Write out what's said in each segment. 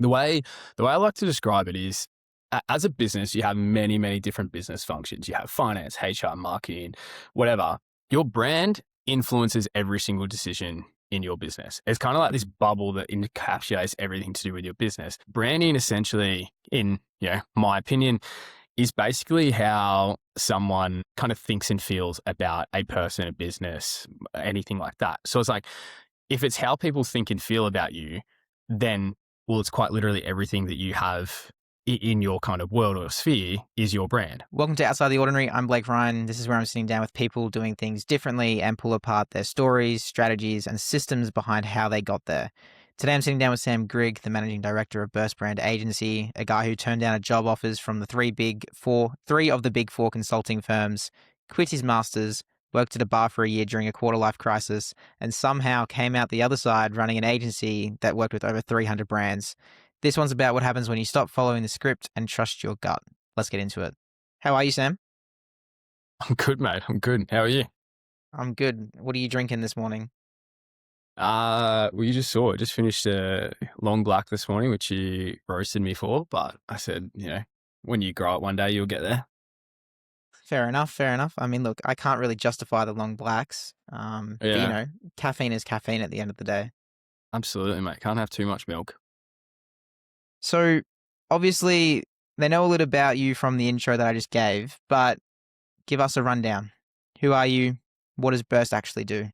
The way I like to describe it is, as a business, you have many, many different business functions. You have finance, HR, marketing, whatever. Your brand influences every single decision in your business. It's kind of like this bubble that encapsulates everything to do with your business. Branding, essentially, in my opinion, is basically how someone kind of thinks and feels about a person, a business, anything like that. So it's like, if it's how people think and feel about you, then, well, it's quite literally everything that you have in your kind of world or sphere is your brand. Welcome to Outside the Ordinary. I'm Blake Ryan. This is where I'm sitting down with people doing things differently and pull apart their stories, strategies, and systems behind how they got there. Today I'm sitting down with Sam Grigg, the managing director of Burst Brand Agency, a guy who turned down a job offers from the three of the big four consulting firms, quit his masters, worked at a bar for a year during a quarter life crisis, and somehow came out the other side running an agency that worked with over 300 brands. This one's about what happens when you stop following the script and trust your gut. Let's get into it. How are you, Sam? I'm good, mate. I'm good. How are you? I'm good. What are you drinking this morning? Well, you just saw it. Just finished a long black this morning, which you roasted me for. But I said, when you grow up one day, you'll get there. Fair enough. I mean, look, I can't really justify the long blacks. But, caffeine is caffeine at the end of the day. Absolutely, mate. Can't have too much milk. So, obviously, they know a little about you from the intro that I just gave, but give us a rundown. Who are you? What does Burst actually do?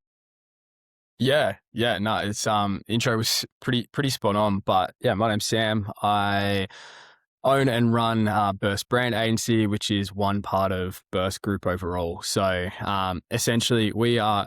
Yeah, no, it's intro was pretty spot on. But yeah, my name's Sam. I own and run Burst Brand Agency, which is one part of Burst Group overall. So essentially, we are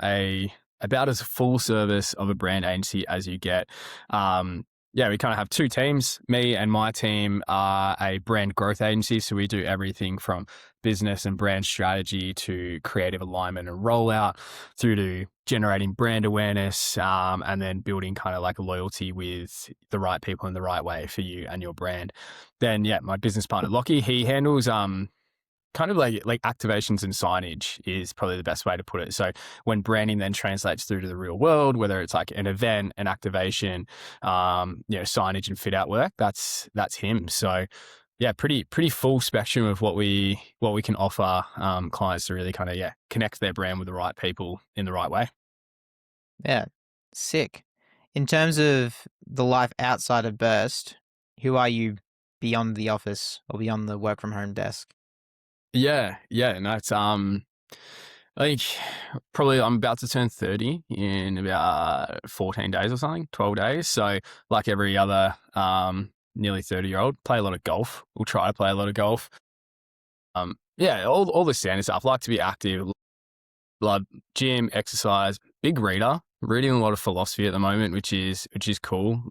about as full service of a brand agency as you get. We kind of have two teams. Me and my team are a brand growth agency. So we do everything from business and brand strategy to creative alignment and rollout through to generating brand awareness and then building kind of like loyalty with the right people in the right way for you and your brand. Then, my business partner, Lockie, he handles kind of like activations and signage is probably the best way to put it. So when branding then translates through to the real world, whether it's like an event, an activation, signage and fit out work, that's him. So yeah, pretty full spectrum of what we can offer clients to really kind of connect their brand with the right people in the right way. Yeah, sick. In terms of the life outside of Burst, who are you beyond the office or beyond the work from home desk? No, it's I think probably I'm about to turn 30 in about 14 days or something, 12 days. So like every other nearly 30-year-old, play a lot of golf. We'll try to play a lot of golf. All the standard stuff. Like to be active, love gym, exercise, big reader, reading a lot of philosophy at the moment, which is cool.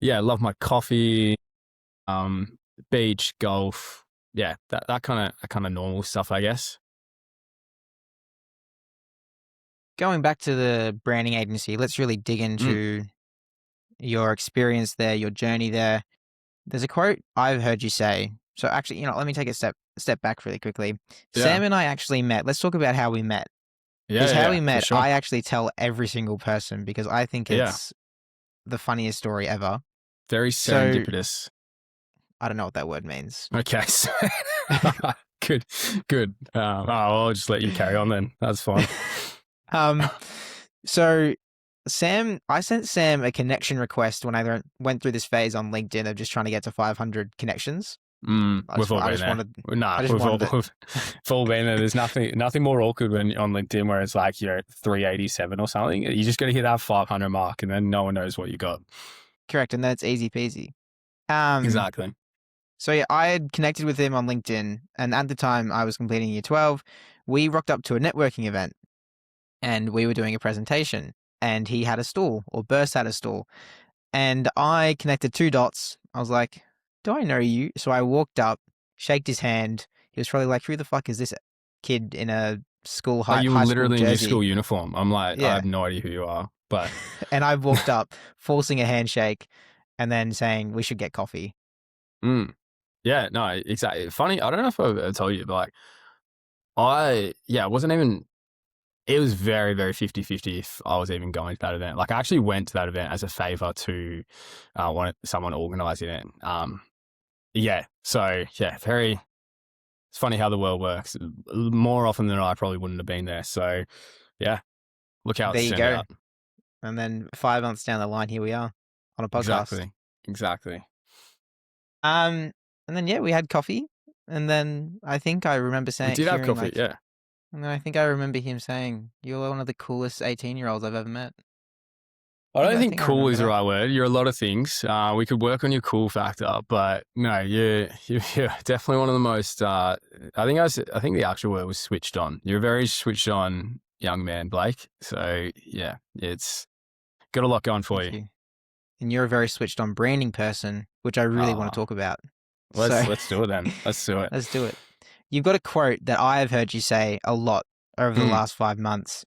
Yeah, love my coffee, beach, golf. Yeah, that kind of normal stuff, I guess. Going back to the branding agency, let's really dig into your experience there, your journey there. There's a quote I've heard you say. So actually, let me take a step back really quickly. Yeah. Sam and I actually met. Let's talk about how we met. Because how we met, sure. I actually tell every single person because I think it's the funniest story ever. Very serendipitous. I don't know what that word means. Okay. Good. I'll just let you carry on then. That's fine. So I sent Sam a connection request when I went through this phase on LinkedIn of just trying to get to 500 connections. We've all been there. We've all been there. There's nothing more awkward when on LinkedIn where it's like you're 387 or something. You just got to hit that 500 mark and then no one knows what you got. Correct. And that's easy peasy. Exactly. So I had connected with him on LinkedIn, and at the time I was completing year 12. We rocked up to a networking event and we were doing a presentation and he had a stall, or Burst had a stall, and I connected two dots. I was like, do I know you? So I walked up, shaked his hand. He was probably like, who the fuck is this kid in a school high school literally jersey? In your school uniform. I'm like, I have no idea who you are, but. And I walked up forcing a handshake and then saying we should get coffee. Yeah, no, exactly. Funny, I don't know if I've ever told you, but like, I wasn't even it was very, very 50-50 if I was even going to that event. Like I actually went to that event as a favor to someone organizing it. Yeah. So yeah, very, it's funny how the world works. More often than not, I probably wouldn't have been there. So yeah, look how There it's you turned go. out. And then 5 months down the line, here we are on a podcast. Exactly. Exactly. Um, and then yeah, we had coffee, and then I think I remember We saying, did have hearing coffee. like, Yeah. and then I think I remember him saying, "You're one of the coolest 18-year-olds I've ever met." I don't I think think I cool remember is the that. right word. You're a lot of things. We could work on your cool factor, but no, you're definitely one of the most. I think the actual word was switched on. You're a very switched on young man, Blake. So yeah, it's got a lot going for Thank you. you. And you're a very switched on branding person, which I really want to Uh, talk about. So let's do it then. Let's do it. let's do it. You've got a quote that I have heard you say a lot over the Mm, last 5 months.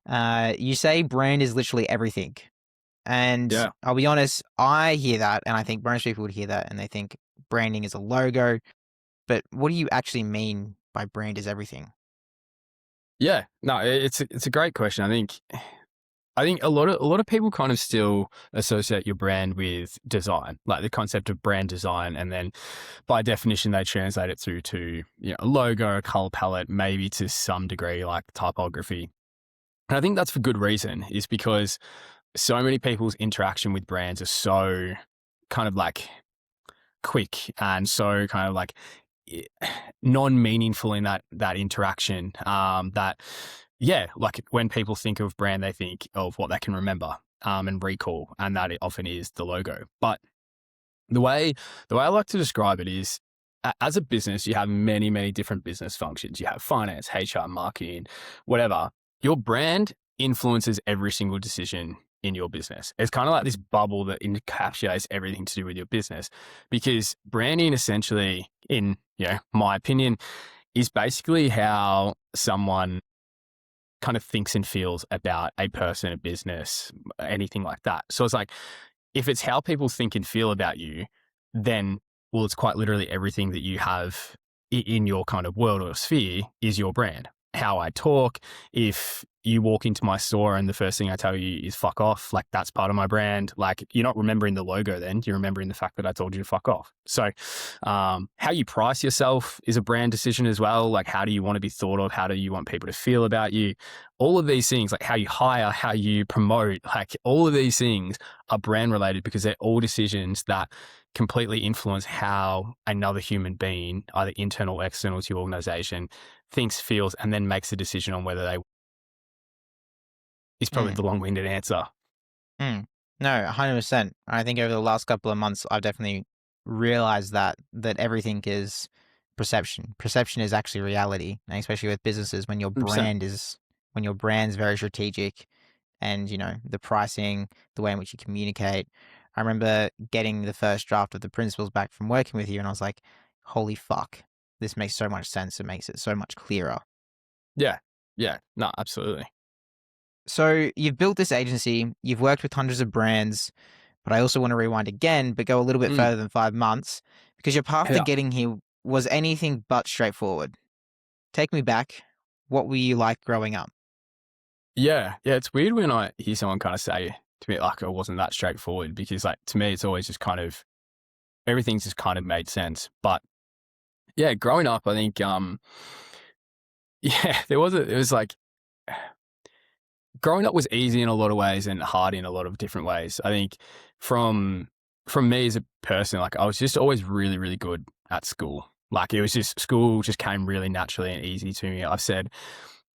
You say brand is literally everything. And yeah. I'll be honest, I hear that, and I think most people would hear that, and they think branding is a logo. But what do you actually mean by brand is everything? Yeah, no, it's a great question. I think a lot of people kind of still associate your brand with design, like the concept of brand design, and then by definition they translate it through to a logo, a color palette, maybe to some degree like typography. And I think that's for good reason, is because so many people's interaction with brands are so kind of like quick and so kind of like non-meaningful in that interaction. That yeah, like when people think of brand, they think of what they can remember and recall, and that it often is the logo. But the way I like to describe it is, as a business, you have many different business functions. You have finance, HR, marketing, whatever. Your brand influences every single decision in your business. It's kind of like this bubble that encapsulates everything to do with your business, because branding essentially, in my opinion, is basically how someone kind of thinks and feels about a person, a business, anything like that. So it's like, if it's how people think and feel about you, then, well, it's quite literally everything that you have in your kind of world or sphere is your brand. How I talk, if you walk into my store and the first thing I tell you is fuck off, like that's part of my brand. Like you're not remembering the logo then, you're remembering the fact that I told you to fuck off. So how you price yourself is a brand decision as well. Like how do you want to be thought of? How do you want people to feel about you? All of these things, like how you hire, how you promote, like all of these things are brand related, because they're all decisions that completely influence how another human being, either internal or external to your organization, thinks, feels, and then makes a decision on whether they is probably Mm, the long-winded answer. mm. No, 100%. I think over the last couple of months, I've definitely realized that everything is perception. Perception is actually reality, and especially with businesses, when 100%. your brand's very strategic, and the pricing, the way in which you communicate. I remember getting the first draft of the principles back from working with you, and I was like, "Holy fuck, this makes so much sense. It makes it so much clearer." Yeah. Yeah. No, absolutely. So you've built this agency, you've worked with hundreds of brands, but I also want to rewind again, but go a little bit Mm. further than 5 months, because your path to Yeah. getting here was anything but straightforward. Take me back. What were you like growing up? Yeah. Yeah. It's weird when I hear someone kind of say to me, like, it wasn't that straightforward, because like to me, it's always just kind of, everything's just kind of made sense. But yeah, growing up, I think, yeah, it was like, growing up was easy in a lot of ways and hard in a lot of different ways. I think from me as a person, like I was just always really good at school. Like it was just, school just came really naturally and easy to me. I've said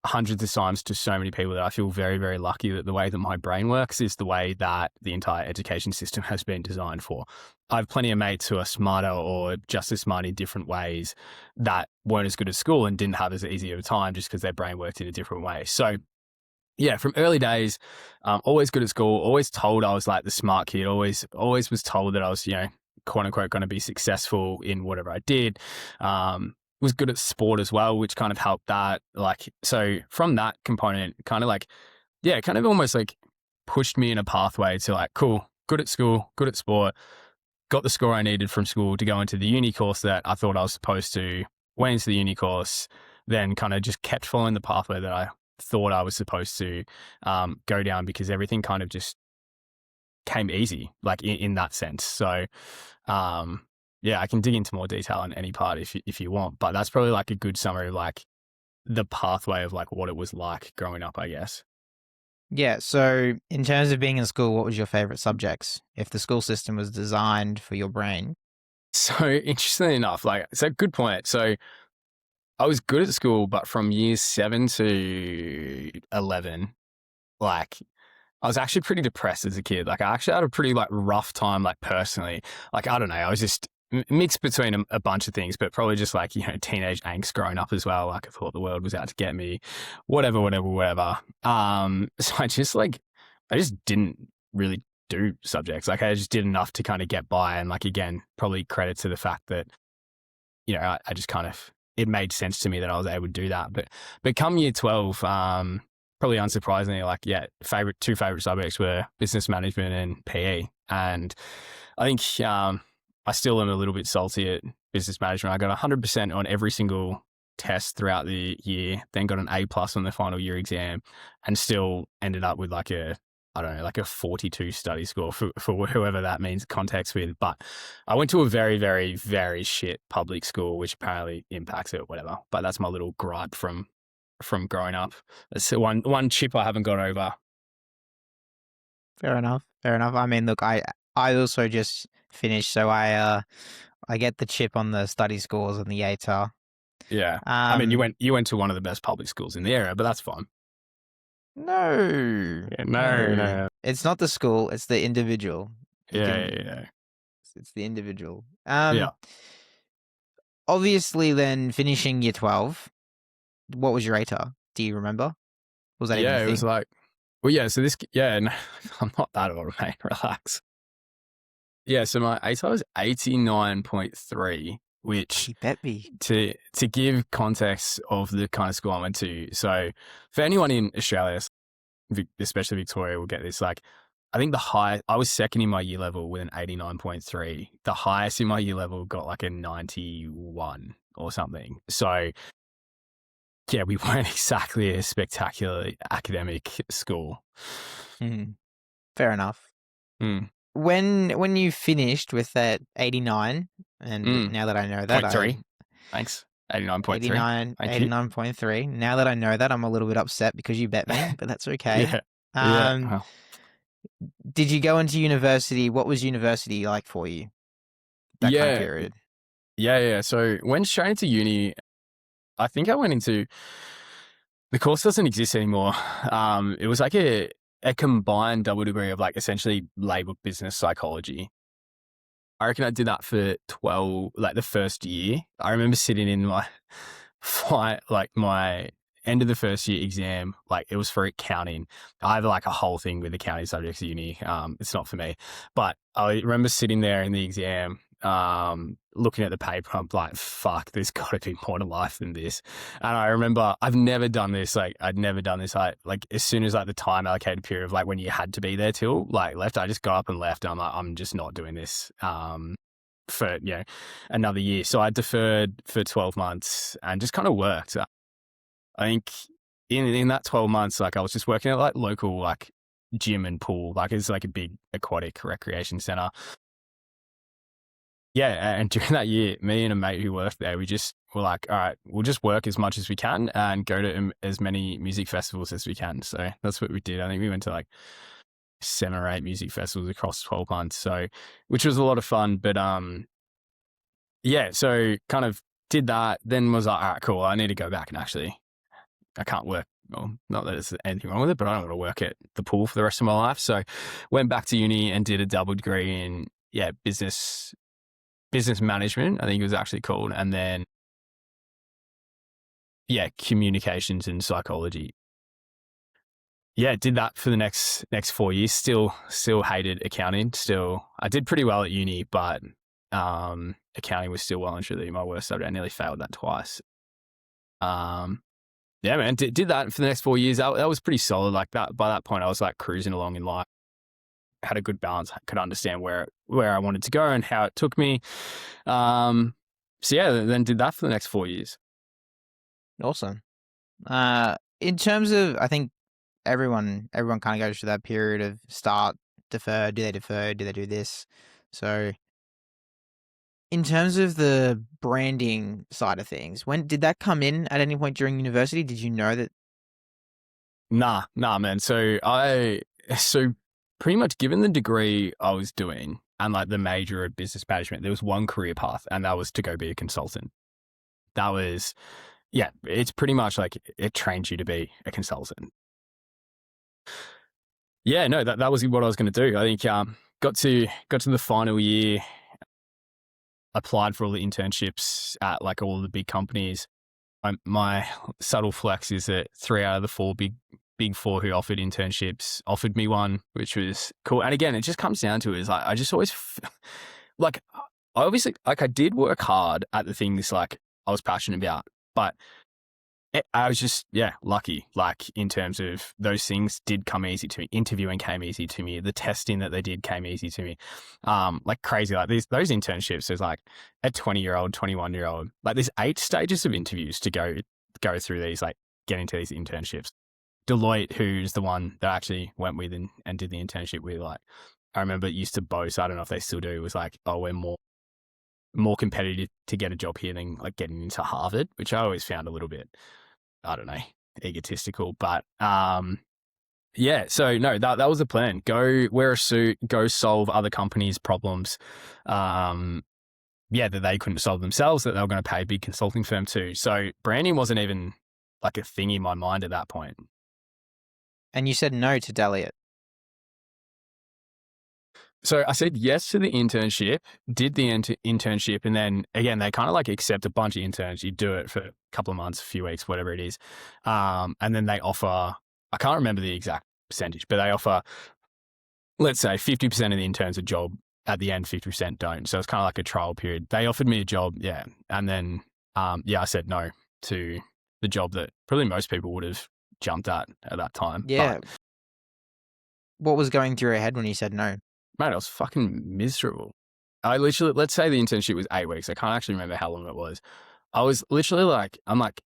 hundreds of times to so many people that I feel very lucky that the way that my brain works is the way that the entire education system has been designed for. I have plenty of mates who are smarter or just as smart in different ways that weren't as good at school and didn't have as easy of a time just because their brain worked in a different way. So yeah, from early days, always good at school, always told I was like the smart kid, always was told that I was, quote unquote, going to be successful in whatever I did. Was good at sport as well, which kind of helped that. Like, so from that component, kind of like, yeah, kind of almost like pushed me in a pathway to like, cool, good at school, good at sport, got the score I needed from school to go into the uni course that I thought I was supposed to, went into the uni course, then kind of just kept following the pathway that I thought I was supposed to go down, because everything kind of just came easy, like in that sense. So, yeah, I can dig into more detail on any part if you want, but that's probably like a good summary of like the pathway of like what it was like growing up, I guess. Yeah. So, in terms of being in school, what was your favorite subjects? If the school system was designed for your brain. So interestingly enough, like it's a good point. So I was good at school, but from years 7 to 11, like I was actually pretty depressed as a kid. Like I actually had a pretty like rough time, like personally. Like I don't know, I was just mixed between a bunch of things, but probably just like, teenage angst growing up as well. Like I thought the world was out to get me, whatever, whatever, whatever. So I just didn't really do subjects. Like I just did enough to kind of get by. And like, again, probably credit to the fact that, I just kind of, it made sense to me that I was able to do that. But come year 12, probably unsurprisingly, like, yeah, two favorite subjects were business management and PE. And I think I still am a little bit salty at business management. I got 100% on every single test throughout the year, then got an A+ on the final year exam, and still ended up with like I don't know, like a 42 study score for whoever that means context with. But I went to a very, very, very shit public school, which apparently impacts it, whatever. But that's my little gripe from growing up. It's one chip I haven't got over. Fair enough. Fair enough. I mean, look, I also just finished, so I get the chip on the study scores and the ATAR. Yeah. I mean, you went to one of the best public schools in the area, but that's fine. No, Yeah, no. It's not the school; it's the individual. Yeah. It's the individual. Yeah. Obviously, then finishing year 12, what was your ATAR? Do you remember? Was that even a Yeah, thing? it was like, well, yeah. So no, I'm not that old, mate. Relax. Yeah. So my ATAR was 89.3, which, You bet me. to give context of the kind of school I went to. So for anyone in Australia, especially Victoria, will get this. Like, I think I was second in my year level with an 89.3. The highest in my year level got like a 91 or something. So yeah, we weren't exactly a spectacularly academic school. Fair enough. Mm. When you finished with that 89, and now that I know that, 0.3. Thanks. 89.3. 89.3. Now that I know that, I'm a little bit upset because you bet me, but that's okay. Yeah. Well, Did you go into university? What was university like for you? That kind of period. Yeah. So went straight into uni. I think I went into, the course doesn't exist anymore. It was like a combined double degree of like essentially labeled business psychology. I reckon I did that for 12, like the first year. I remember sitting in my my end of the first year exam, like it was for accounting. I have like a whole thing with accounting subjects at uni. It's not for me, but I remember sitting there in the exam, looking at the paper. I'm like, fuck, there's got to be more to life than this. And I remember I'd never done this. Like I'd never done this. Like as soon as like the time allocated period of like when you had to be there till like left, I just got up and left. And I'm like, I'm just not doing this. For another year. So I deferred for 12 months and just kind of worked. I think in that 12 months, like I was just working at like local like gym and pool, like it's like a big aquatic recreation center. Yeah, and during that year, me and a mate who worked there, we just were like, all right, we'll just work as much as we can and go to as many music festivals as we can. So that's what we did. I think we went to like 7 or 8 music festivals across 12 months. So, which was a lot of fun. But yeah, so kind of did that, then was like, all right, cool, I need to go back and actually, I can't work. Well, not that there's anything wrong with it, but I don't want to work at the pool for the rest of my life. So went back to uni and did a double degree in, business management, I think it was actually called. And then, communications and psychology. Yeah, did that for the next 4 years. Still hated accounting. Still, I did pretty well at uni, but accounting was still well and truly my worst subject. I nearly failed that twice. Yeah, man, did that for the next 4 years. That was pretty solid. Like that, by that point, I was like cruising along in life. Had a good balance. I could understand where I wanted to go and how it took me. So yeah, then did that for the next 4 years. Awesome. In terms of, I think everyone kind of goes through that period of start, defer, do they defer, do they do this? So in terms of the branding side of things, when did that come in at any point during university? Did you know that? Nah, man. So pretty much given the degree I was doing and like the major of business management, there was one career path, and that was to go be a consultant. That was, yeah, it's pretty much like it trains you to be a consultant. Yeah, no, that was what I was going to do. I think got to the final year, applied for all the internships at like all the big companies. My subtle flex is that 3 out of the 4 big 4 who offered internships offered me one, which was cool. And again, it just comes down to is like I just always like I obviously like I did work hard at the things like I was passionate about, but I was just, lucky. Like in terms of those things did come easy to me. Interviewing came easy to me. The testing that they did came easy to me. Like crazy. Like those internships, there's like a 20-year-old, 21-year-old. Like there's 8 stages of interviews to go through these, like get into these internships. Deloitte, who's the one that I actually went with and did the internship with, like I remember it used to boast, I don't know if they still do, it was like, oh, we're more competitive to get a job here than like getting into Harvard, which I always found a little bit, I don't know, egotistical, but yeah. So no, that was the plan. Go wear a suit, go solve other companies' problems. That they couldn't solve themselves, that they were going to pay a big consulting firm too. So branding wasn't even like a thing in my mind at that point. And you said no to Deloitte. So I said yes to the internship, did the internship, and then again, they kind of like accept a bunch of interns. You do it for a couple of months, a few weeks, whatever it is. And then they offer, I can't remember the exact percentage, but they offer, let's say 50% of the interns a job at the end, 50% don't. So it's kind of like a trial period. They offered me a job, yeah. And then, I said no to the job that probably most people would have jumped at that time. Yeah. But, What was going through your head when you said no? mate, I was fucking miserable. I literally, let's say the internship was 8 weeks. I can't actually remember how long it was. I was literally like, I'm like,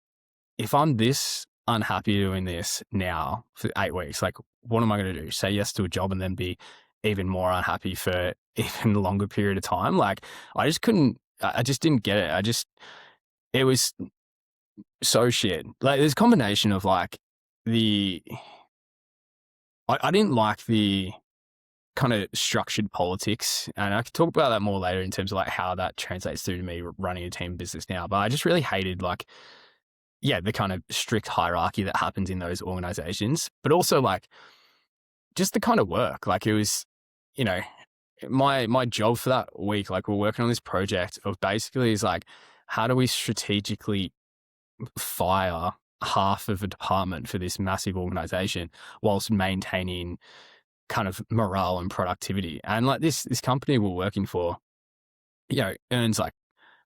if I'm this unhappy doing this now for 8 weeks, like, what am I going to do? Say yes to a job and then be even more unhappy for even a longer period of time? Like, I just couldn't, I just didn't get it. It was so shit. Like, there's a combination of like I didn't like the kind of structured politics, and I could talk about that more later in terms of like how that translates through to me running a team business now. But I just really hated like, the kind of strict hierarchy that happens in those organizations, but also like just the kind of work. Like it was, my job for that week, like we're working on this project of basically is like, how do we strategically fire half of a department for this massive organization whilst maintaining kind of morale and productivity. And like this company we're working for, earns like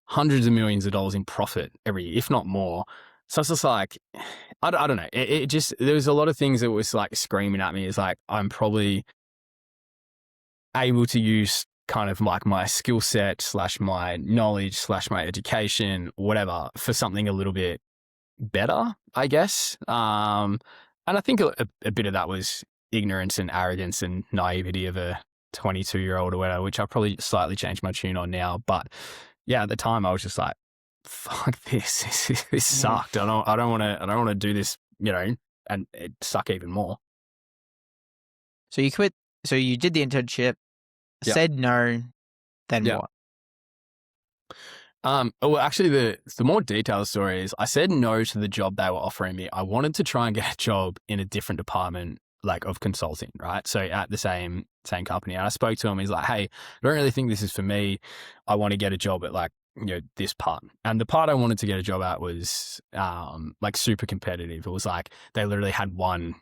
hundreds of millions of dollars in profit every year, if not more. So it's just like, I don't know. It just, there was a lot of things that was like screaming at me is like, I'm probably able to use kind of like my skill set / my knowledge / my education, whatever, for something a little bit better, I guess. And I think a bit of that was ignorance and arrogance and naivety of a 22-year-old or whatever, which I probably slightly changed my tune on now. But yeah, at the time I was just like, fuck this. This sucked. I don't want to do this, and it suck even more. So you quit. So you did the internship, said no, then what? Well, actually, the more detailed story is I said no to the job they were offering me. I wanted to try and get a job in a different department, like of consulting, right? So at the same company, and I spoke to him. He's like, "Hey, I don't really think this is for me. I want to get a job at like this part." And the part I wanted to get a job at was like super competitive. It was like they literally had one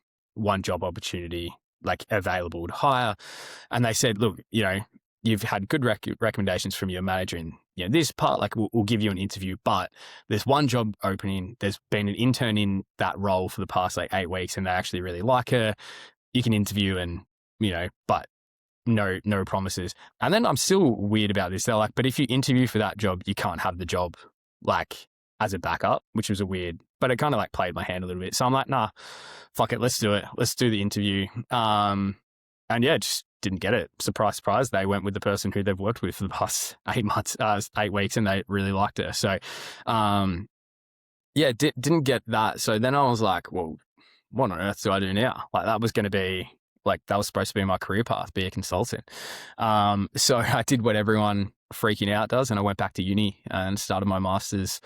job opportunity like available to hire, and they said, "Look, you've had good recommendations from your manager in this part, like we'll give you an interview, but there's one job opening. There's been an intern in that role for the past like 8 weeks and they actually really like her. You can interview and, but no promises." And then I'm still weird about this. They're like, "But if you interview for that job, you can't have the job." Like, as a backup, which was a weird, but it kind of like played my hand a little bit. So I'm like, nah, fuck it, let's do it. Let's do the interview. And yeah, just didn't get it. Surprise, surprise. They went with the person who they've worked with for the past 8 months, 8 weeks, and they really liked her. So, yeah, didn't get that. So then I was like, well, what on earth do I do now? Like that was going to be like, that was supposed to be my career path, be a consultant. So I did what everyone freaking out does, and I went back to uni and started my master's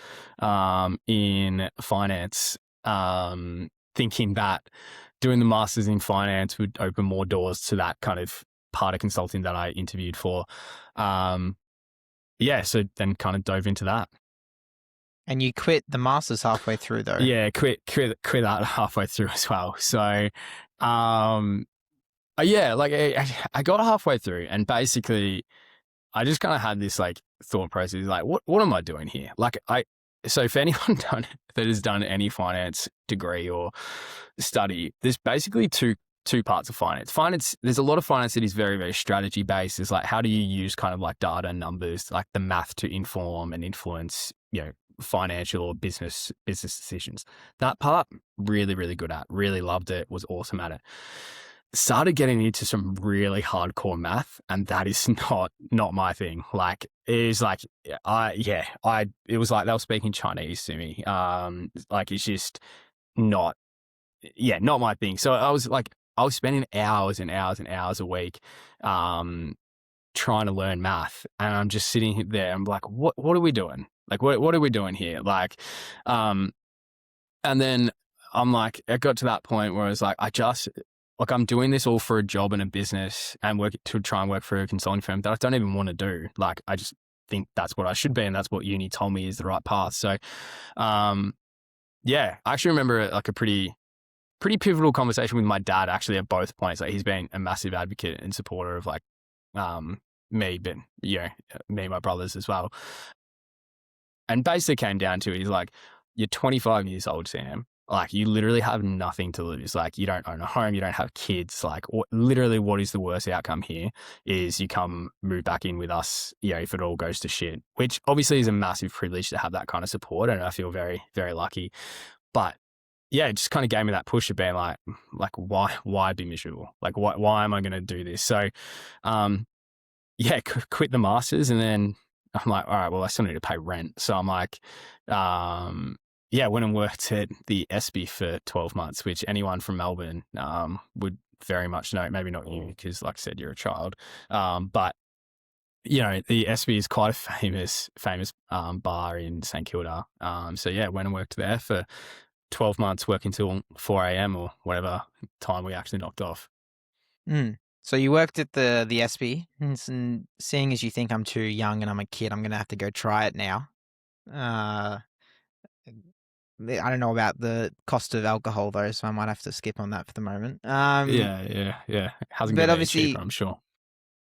in finance, thinking that doing the master's in finance would open more doors to that kind of part of consulting that I interviewed for. Yeah, so then kind of dove into that. And you quit the master's halfway through, though. Yeah, quit that halfway through as well. So, yeah, like I got halfway through, and basically I just kind of had this like thought process, like, what am I doing here? Like so for anyone that has done any finance degree or study, there's basically two parts of finance. Finance, there's a lot of finance that is very, very strategy based. It's like, how do you use kind of like data and numbers, like the math to inform and influence, financial or business decisions. That part, really, really good at, really loved it, was awesome at it. Started getting into some really hardcore math, and that is not my thing. Like, it is like, it was like they were speaking Chinese to me. Like, it's just not my thing. So I was spending hours and hours and hours a week, trying to learn math, and I'm just sitting there. I'm like, what are we doing? Like, what are we doing here? Like, and then I'm like, I got to that point where I was like, I'm doing this all for a job and a business, and try and work for a consulting firm that I don't even want to do. Like, I just think that's what I should be, and that's what uni told me is the right path. So, yeah, I actually remember like a pretty pivotal conversation with my dad actually at both points. Like, he's been a massive advocate and supporter of like, me, but me and my brothers as well. And basically came down to, he's like, you're 25 years old, Sam. Like, you literally have nothing to lose. Like, you don't own a home, you don't have kids. Like, literally, what is the worst outcome here is you move back in with us, if it all goes to shit, which obviously is a massive privilege to have that kind of support. And I feel very, very lucky. But yeah, it just kind of gave me that push of being like, why be miserable? Like, why am I going to do this? So, yeah, quit the masters, and then I'm like, all right, well, I still need to pay rent. So I'm like, went and worked at the SB for 12 months, which anyone from Melbourne would very much know. Maybe not you, because like I said, you're a child. But the SB is quite a famous bar in St Kilda. So yeah, went and worked there for 12 months, working till 4 a.m. or whatever time we actually knocked off. So you worked at the SB, and seeing as you think I'm too young and I'm a kid, I'm going to have to go try it now. I don't know about the cost of alcohol though, so I might have to skip on that for the moment. Yeah. Hasn't but got any obviously, cheaper, I'm sure.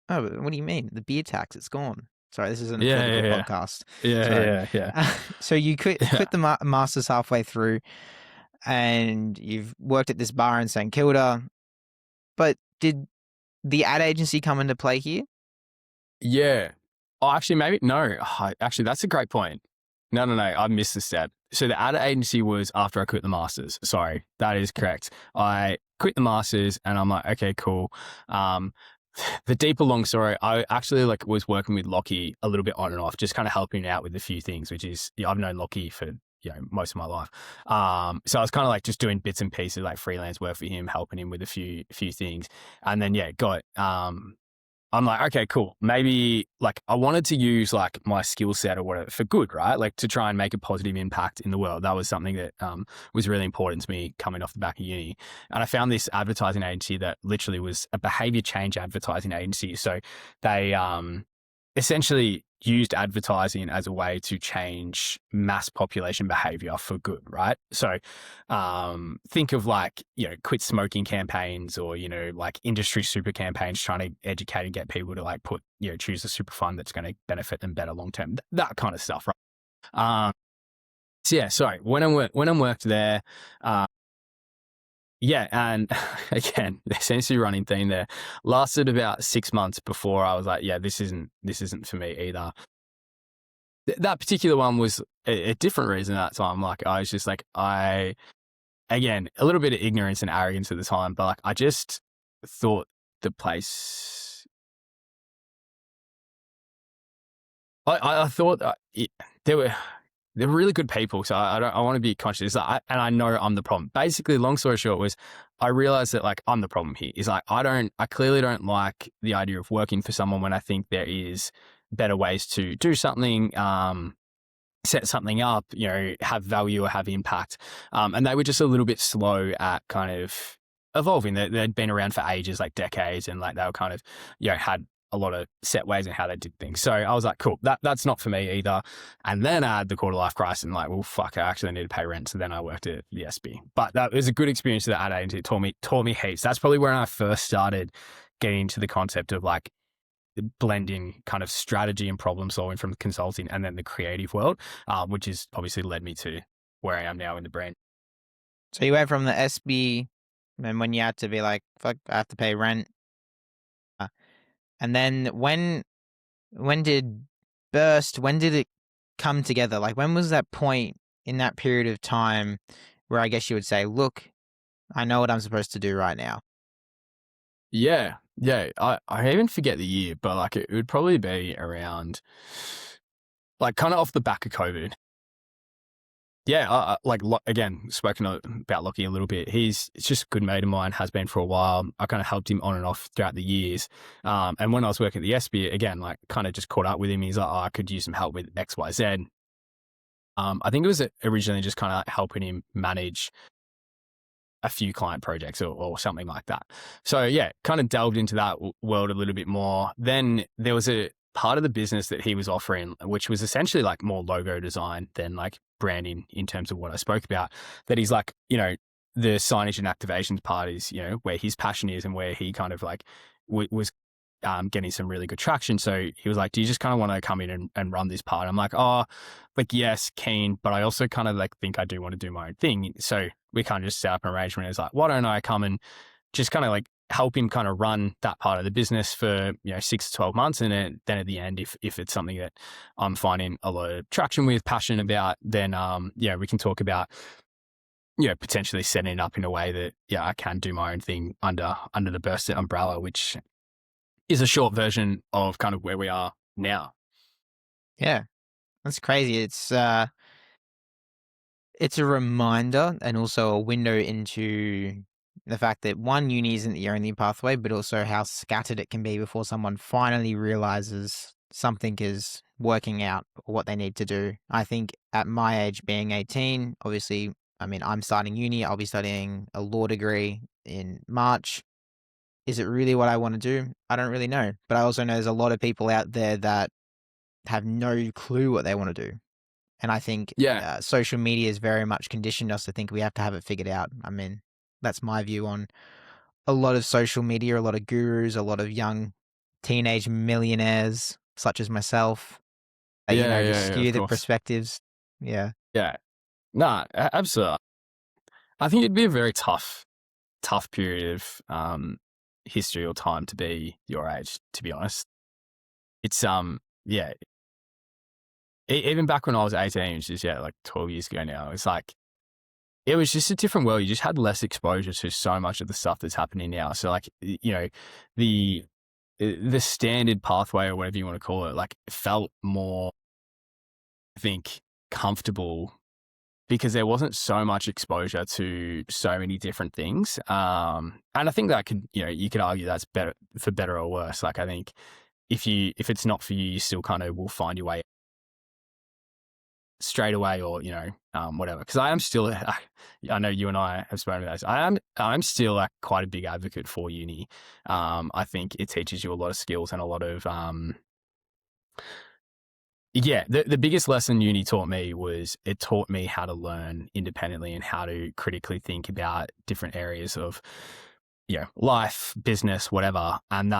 Oh, what do you mean? The beer tax, it's gone. Sorry, this isn't a Yeah, political yeah. podcast. Yeah. So you quit the masters halfway through, and you've worked at this bar in St Kilda. But did the ad agency come into play here? Yeah. Oh, actually, maybe no. Actually, that's a great point. No. I missed the step. So the ad agency was after I quit the masters. Sorry, that is correct. I quit the masters, and I'm like, okay, cool. The deeper long story, I actually was working with Lockie a little bit on and off, just kind of helping out with a few things, which is, I've known Lockie for most of my life. So I was kind of like just doing bits and pieces, like freelance work for him, helping him with a few things, and then I'm like, okay, cool. Maybe like I wanted to use like my skill set or whatever for good, right? Like to try and make a positive impact in the world. That was something that was really important to me coming off the back of uni. And I found this advertising agency that literally was a behavior change advertising agency. So they essentially used advertising as a way to change mass population behavior for good, right? So think of like, quit smoking campaigns, or, like industry super campaigns trying to educate and get people to like choose a super fund that's going to benefit them better long term, that kind of stuff, right? So yeah, sorry, when I worked there, yeah, and again, there seems to be a running theme there. Lasted about 6 months before I was like, yeah, this isn't for me either. that particular one was a different reason at that time. Like I was just like, again, a little bit of ignorance and arrogance at the time, but like I just thought the place, I thought there were really good people, so I want to be conscious. And I know I'm the problem. Basically, long story short was I realized that like I'm the problem here. Is like I clearly don't like the idea of working for someone when I think there is better ways to do something. Set something up, have value or have impact. And they were just a little bit slow at kind of evolving. They'd been around for ages, like decades, and like they were kind of, had a lot of set ways in how they did things. So I was like, cool, that's not for me either. And then I had the quarter life crisis and like, well, fuck, I actually need to pay rent. So then I worked at the SB. But that was a good experience that I had. It taught me heaps. That's probably when I first started getting into the concept of like blending kind of strategy and problem solving from consulting and then the creative world, which has obviously led me to where I am now in the brand. So you went from the SB, and when you had to be like, fuck, I have to pay rent. And then when did Burst, when did it come together? Like when was that point in that period of time where I guess you would say, look, I know what I'm supposed to do right now? Yeah. I even forget the year, but like it would probably be around like kind of off the back of COVID. Yeah, again, spoken about Lockie a little bit. It's just a good mate of mine, has been for a while. I kind of helped him on and off throughout the years. And when I was working at the SB, again, like kind of just caught up with him. He's like, I could use some help with X, Y, Z. I think it was originally just kind of helping him manage a few client projects or something like that. So yeah, kind of delved into that world a little bit more. Then there was a part of the business that he was offering, which was essentially like more logo design than like branding in terms of what I spoke about, that he's like, the signage and activations part is, where his passion is and where he kind of like was getting some really good traction. So he was like, do you just kind of want to come in and run this part? I'm like, oh, like, yes, keen, but I also kind of like think I do want to do my own thing. So we kind of just set up an arrangement. It's like, why don't I come and just kind of like help him kind of run that part of the business for, 6 to 12 months. And then at the end, if it's something that I'm finding a lot of traction with, passion about, then, we can talk about, potentially setting it up in a way that, I can do my own thing under the Burst umbrella, which is a short version of kind of where we are now. Yeah, that's crazy. It's a reminder and also a window into the fact that one, uni isn't the only pathway, but also how scattered it can be before someone finally realizes something is working out or what they need to do. I think at my age, being 18, obviously, I mean, I'm starting uni. I'll be studying a law degree in March. Is it really what I want to do? I don't really know. But I also know there's a lot of people out there that have no clue what they want to do. And I think Yeah. social media has very much conditioned us to think we have to have it figured out. I mean, that's my view on a lot of social media, a lot of gurus, a lot of young teenage millionaires such as myself, just Yeah, of skew the course. perspectives. Yeah. Yeah. No, absolutely. I think it'd be a very tough period of history or time to be your age, to be honest. It's yeah. Even back when I was 18, which is like 12 years ago now, it's like it was just a different world. You just had less exposure to so much of the stuff that's happening now. So like, the standard pathway or whatever you want to call it, like felt more, I think, comfortable because there wasn't so much exposure to so many different things. And I think that you could argue that's better for better or worse. Like I think if it's not for you, you still kind of will find your way straight away or, whatever. Because I am still, I know you and I have spoken about this. I'm still like quite a big advocate for uni. I think it teaches you a lot of skills and a lot of, the biggest lesson uni taught me was it taught me how to learn independently and how to critically think about different areas of, life, business, whatever. And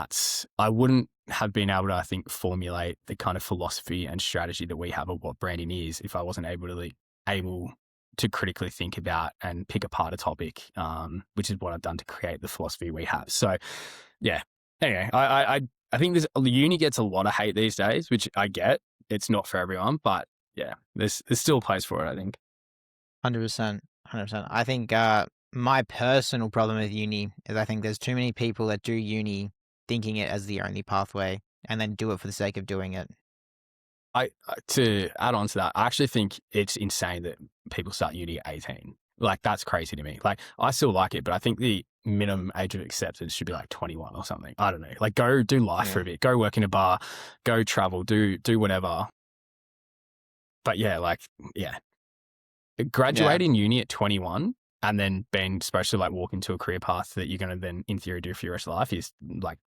I wouldn't have been able to, I think, formulate the kind of philosophy and strategy that we have of what branding is if I wasn't able to critically think about and pick apart a topic, which is what I've done to create the philosophy we have. So, yeah. Anyway, I think uni gets a lot of hate these days, which I get it's not for everyone, but yeah, there's still a place for it, I think. 100%. 100%. I think my personal problem with uni is I think there's too many people that do uni thinking it as the only pathway and then do it for the sake of doing it. To add on to that, I actually think it's insane that people start uni at 18. Like, that's crazy to me. Like, I still like it, but I think the minimum age of acceptance should be like 21 or something. I don't know. Like, go do life for a bit. Go work in a bar. Go travel. Do whatever. But yeah, like, yeah. Graduating uni at 21 and then being supposed to like walk into a career path that you're going to then, in theory, do for your rest of life is like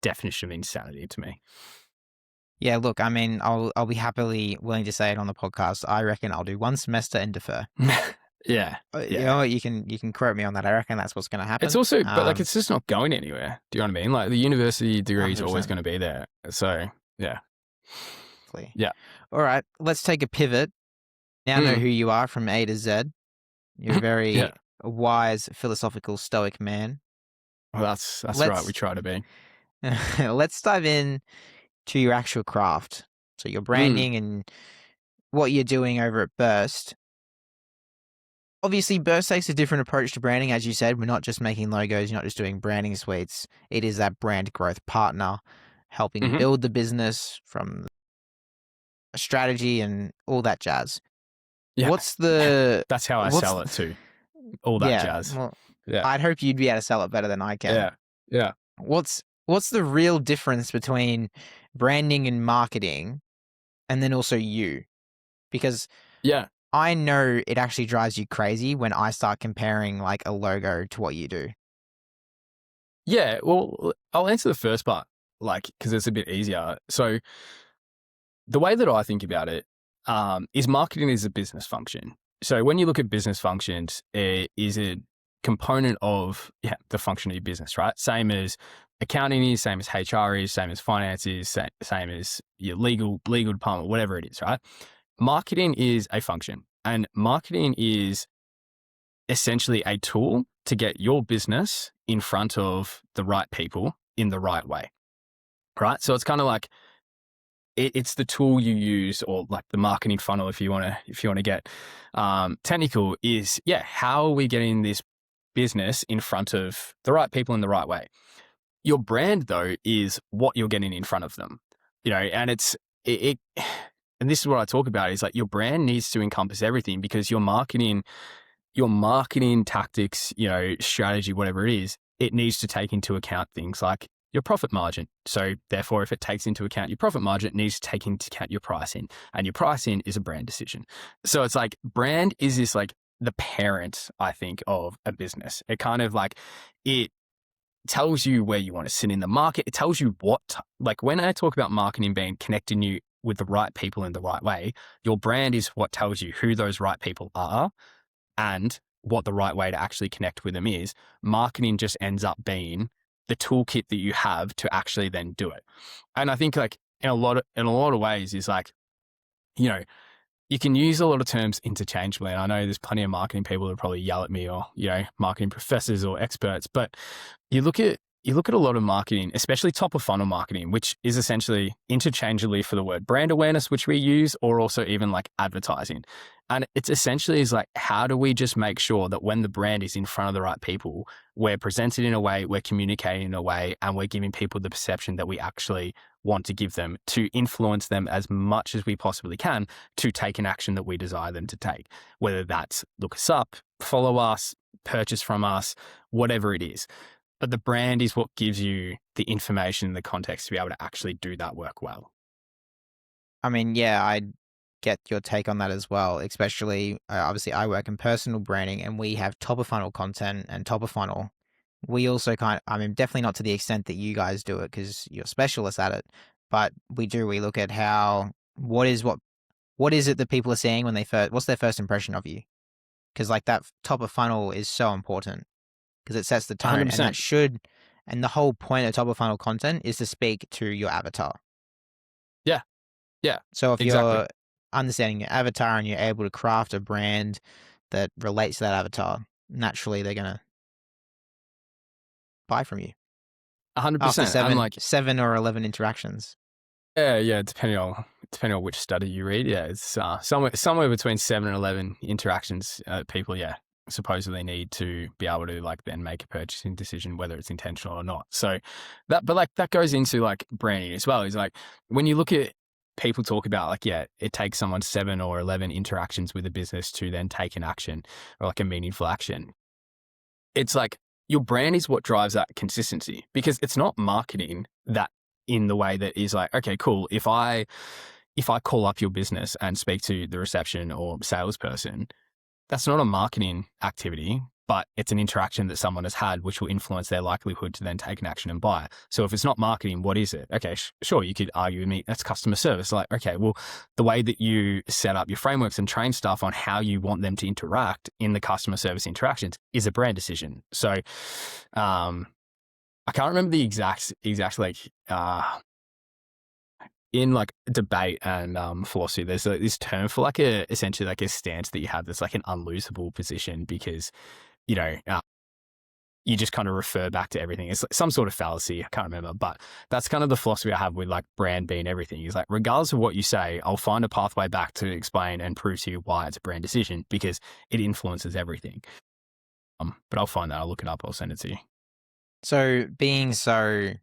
definition of insanity to me. Yeah, look, I mean, I'll be happily willing to say it on the podcast. I reckon I'll do one semester and defer. Yeah. You know what? You can quote me on that. I reckon that's what's going to happen. It's also, but like, it's just not going anywhere. Do you know what I mean? Like, the university degree is always 100%. going to be there. So, yeah. Yeah. All right, let's take a pivot. Now know who you are from A to Z. You're a very wise, philosophical, stoic man. Well, that's right. We try to be. Let's dive in to your actual craft. So your branding and what you're doing over at Burst. Obviously, Burst takes a different approach to branding. As you said, we're not just making logos. You're not just doing branding suites. It is that brand growth partner, helping build the business from a strategy and all that jazz. Yeah. What's the... That's how I sell it too. All that jazz. Well, I'd hope you'd be able to sell it better than I can. Yeah. What's the real difference between branding and marketing and then also you? Because I know it actually drives you crazy when I start comparing like a logo to what you do. Yeah, well, I'll answer the first part, like, because it's a bit easier. So the way that I think about it is marketing is a business function. So when you look at business functions, it is a component of the function of your business, right? Same as accounting is, same as HR is, same as finance is, same as your legal department, whatever it is, right? Marketing is a function, and marketing is essentially a tool to get your business in front of the right people in the right way, right? So it's kind of like it's the tool you use, or like the marketing funnel, if you want to get technical, is how are we getting this business in front of the right people in the right way? Your brand, though, is what you're getting in front of them, and and this is what I talk about, is like your brand needs to encompass everything, because your marketing tactics, strategy, whatever it is, it needs to take into account things like your profit margin. So therefore, if it takes into account your profit margin, it needs to take into account your pricing, and your pricing is a brand decision. So it's like brand is this like the parent, I think, of a business. It kind of like, it tells you where you want to sit in the market. It tells you like when I talk about marketing being connecting you with the right people in the right way, your brand is what tells you who those right people are and what the right way to actually connect with them is. Marketing just ends up being the toolkit that you have to actually then do it. And I think like in a lot of ways is like, you can use a lot of terms interchangeably. And I know there's plenty of marketing people that probably yell at me, or, marketing professors or experts, but you look at a lot of marketing, especially top of funnel marketing, which is essentially interchangeably for the word brand awareness, which we use, or also even like advertising. And it's essentially is like, how do we just make sure that when the brand is in front of the right people, we're presented in a way, we're communicating in a way, and we're giving people the perception that we actually want to give them, to influence them as much as we possibly can to take an action that we desire them to take, whether that's look us up, follow us, purchase from us, whatever it is. But the brand is what gives you the information and the context to be able to actually do that work well. I mean, I get your take on that as well, especially obviously I work in personal branding and we have top of funnel content and top of funnel. We also definitely not to the extent that you guys do it because you're specialists at it, but we look at what is it that people are saying when what's their first impression of you? Because like that top of funnel is so important because it sets the tone 100%. And the whole point of top of funnel content is to speak to your avatar. Yeah. So if you're understanding your avatar and you're able to craft a brand that relates to that avatar, naturally they're going to buy from you. 100%. After and like 7 or 11 interactions. Yeah. Depending on which study you read, yeah, it's somewhere between 7 and 11 interactions. People, yeah, supposedly need to be able to like then make a purchasing decision whether it's intentional or not. So but like that goes into like branding as well. Is like when you look at people talk about like, yeah, it takes someone 7 or 11 interactions with a business to then take an action or like a meaningful action. It's like your brand is what drives that consistency, because it's not marketing that in the way that is like, okay, cool. If I call up your business and speak to the reception or salesperson, that's not a marketing activity, but it's an interaction that someone has had, which will influence their likelihood to then take an action and buy. So if it's not marketing, what is it? Okay, sure, you could argue with me, that's customer service. Like, okay, well, the way that you set up your frameworks and train stuff on how you want them to interact in the customer service interactions is a brand decision. So I can't remember the exact like in like debate and philosophy, there's this term for like essentially like a stance that you have that's like an unlosable position, because you know you just kind of refer back to everything. It's like some sort of fallacy. I can't remember, but that's kind of the philosophy I have with like brand being everything. Is like, regardless of what you say, I'll find a pathway back to explain and prove to you why it's a brand decision, because it influences everything. But I'll find that. I'll look it up. I'll send it to you. So being so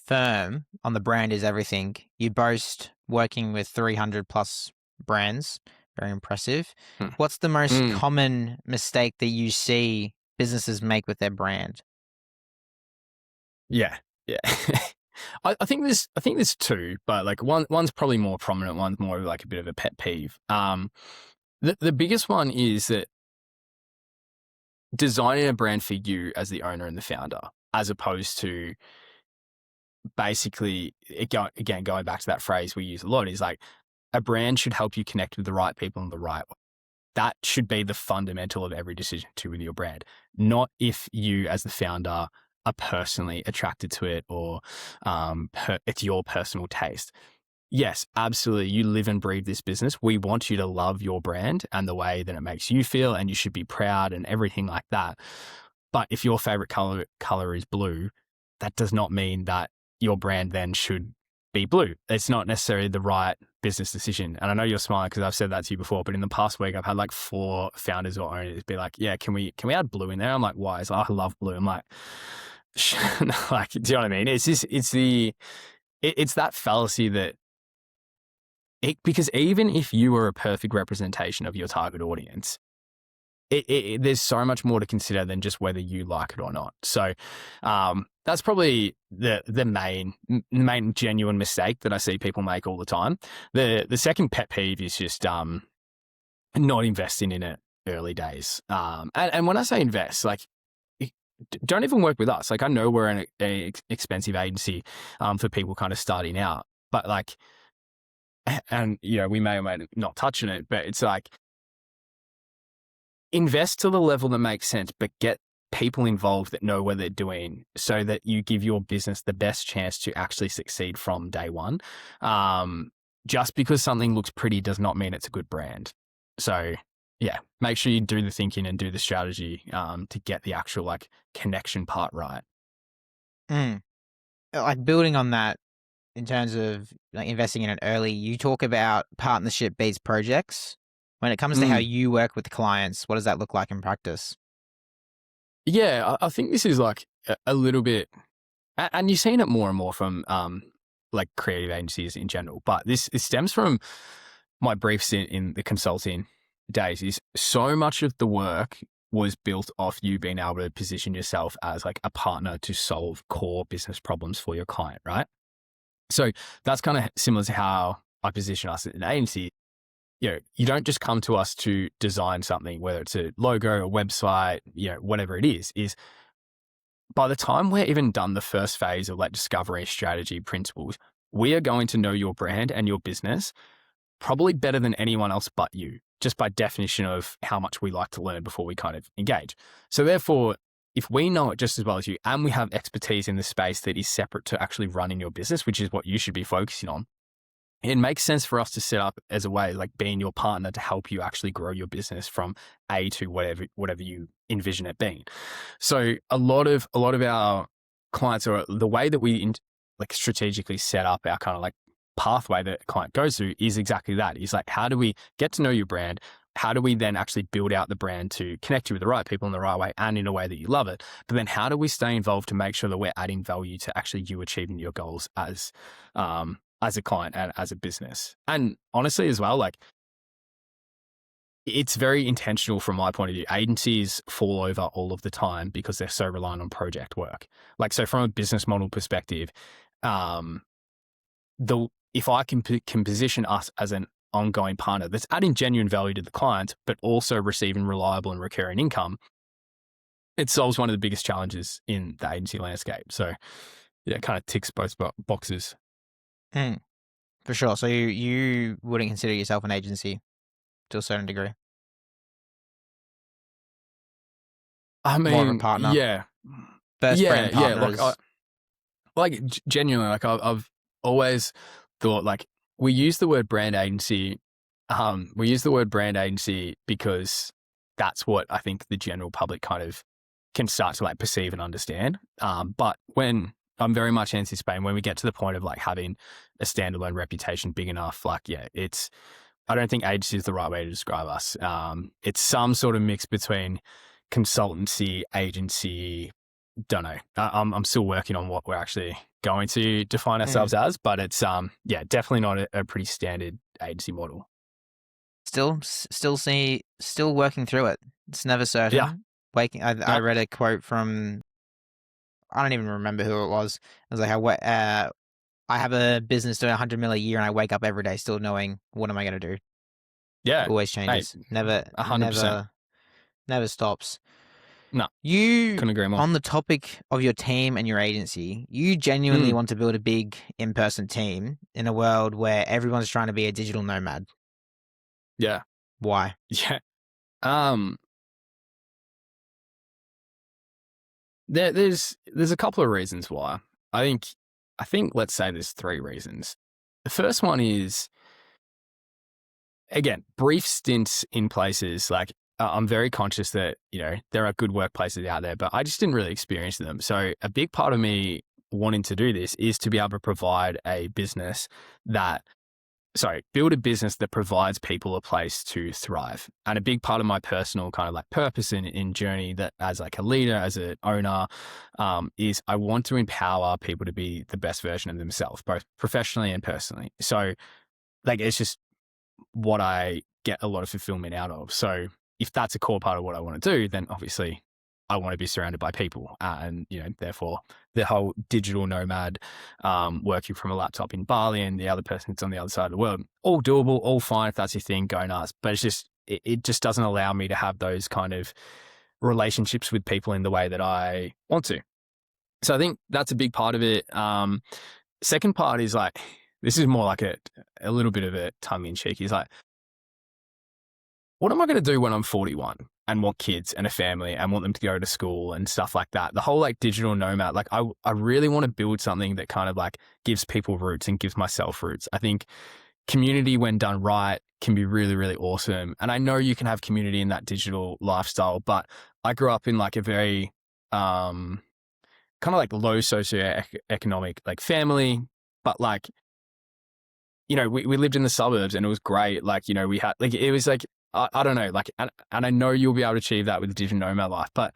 firm on the brand is everything, you boast working with 300 plus brands. Very impressive. Hmm. What's the most Mm. common mistake that you see businesses make with their brand? Yeah, yeah. I think there's two, but like one's probably more prominent. One's more of like a bit of a pet peeve. The biggest one is that designing a brand for you as the owner and the founder, as opposed to basically again going back to that phrase we use a lot, is like a brand should help you connect with the right people in the right way. That should be the fundamental of every decision to with your brand, not if you as the founder are personally attracted to it or it's your personal taste. Yes, absolutely. You live and breathe this business. We want you to love your brand and the way that it makes you feel, and you should be proud and everything like that. But if your favorite color is blue, that does not mean that your brand then should be blue. It's not necessarily the right business decision. And I know you're smiling because I've said that to you before, but in the past week, I've had like 4 founders or owners be like, yeah, can we add blue in there? I'm like, why? It's like, I love blue. I'm like, like, do you know what I mean? It's that fallacy that because even if you were a perfect representation of your target audience, there's so much more to consider than just whether you like it or not. So that's probably the main genuine mistake that I see people make all the time. The second pet peeve is just not investing in it early days. And when I say invest, like, don't even work with us. Like, I know we're an expensive agency for people kind of starting out, but like, and you know, we may or may not touch on it, but it's like, invest to the level that makes sense, but get people involved that know what they're doing, so that you give your business the best chance to actually succeed from day one. Just because something looks pretty does not mean it's a good brand. So yeah, make sure you do the thinking and do the strategy to get the actual like connection part right. Like building on that in terms of like investing in it early, you talk about partnership based projects. When it comes to how you work with clients, what does that look like in practice? Yeah, I think this is like a little bit, and you're seeing it more and more from like creative agencies in general, but this stems from my brief stint in the consulting days. Is so much of the work was built off you being able to position yourself as like a partner to solve core business problems for your client, right? So that's kind of similar to how I position us at an agency. You know, you don't just come to us to design something, whether it's a logo, a website, you know, whatever it is by the time we're even done the first phase of like discovery, strategy, principles, we are going to know your brand and your business probably better than anyone else but you, just by definition of how much we like to learn before we kind of engage. So therefore, if we know it just as well as you, and we have expertise in the space that is separate to actually running your business, which is what you should be focusing on, it makes sense for us to set up as a way, like being your partner to help you actually grow your business from A to whatever you envision it being. So a lot of our clients, or the way that we like strategically set up our kind of like pathway that a client goes through is exactly that. Is like, how do we get to know your brand? How do we then actually build out the brand to connect you with the right people in the right way and in a way that you love it? But then how do we stay involved to make sure that we're adding value to actually you achieving your goals as a client and as a business? And honestly as well, like, it's very intentional from my point of view. Agencies fall over all of the time because they're so reliant on project work. Like, so from a business model perspective, um, if I can position us as an ongoing partner that's adding genuine value to the client, but also receiving reliable and recurring income, it solves one of the biggest challenges in the agency landscape. So yeah, it kind of ticks both boxes. For sure. So you wouldn't consider yourself an agency to a certain degree? I More of a mean, partner. yeah. Burst brand Yeah. partners. Like genuinely, like I've always thought, like, we use the word brand agency. We use the word brand agency because that's what I think the general public kind of can start to like perceive and understand. But when I'm very much anticipating when we get to the point of like having a standalone reputation big enough, like, yeah, I don't think agency is the right way to describe us. It's some sort of mix between consultancy, agency. Don't know. I'm still working on what we're actually going to define ourselves as, but it's definitely not a pretty standard agency model. Still working through it. It's never certain. Yeah. I read a quote from, I don't even remember who it was. It was like, I have a business doing 100 mil a year, and I wake up every day still knowing what am I going to do. Yeah. It always changes. Never 100%. Never stops. No, You, couldn't agree more. on the topic of your team and your agency, you genuinely want to build a big in-person team in a world where everyone's trying to be a digital nomad. Yeah. Why? Yeah. There's a couple of reasons why. I think let's say there's 3 reasons. The first one is, again, brief stints in places. Like, I'm very conscious that, there are good workplaces out there, but I just didn't really experience them. So a big part of me wanting to do this is to be able to provide build a business that provides people a place to thrive. And a big part of my personal kind of like purpose in journey, that as like a leader, as an owner, is I want to empower people to be the best version of themselves, both professionally and personally. So like, it's just what I get a lot of fulfillment out of. So if that's a core part of what I want to do, then obviously I want to be surrounded by people, and therefore the whole digital nomad, working from a laptop in Bali and the other person that's on the other side of the world, all doable, all fine if that's your thing, go nuts. But it's just it just doesn't allow me to have those kind of relationships with people in the way that I want to. So I think that's a big part of it. Second part is like, this is more like a little bit of a tongue in cheek. Is like, what am I going to do when I'm 41 and want kids and a family and want them to go to school and stuff like that? The whole like digital nomad, like I really want to build something that kind of like gives people roots and gives myself roots. I think community, when done right, can be really, really awesome. And I know you can have community in that digital lifestyle, but I grew up in like a very kind of like low socioeconomic like family, but like, we lived in the suburbs and it was great. Like, we had like, it was like, I don't know, like, and I know you'll be able to achieve that with the digital nomad life, but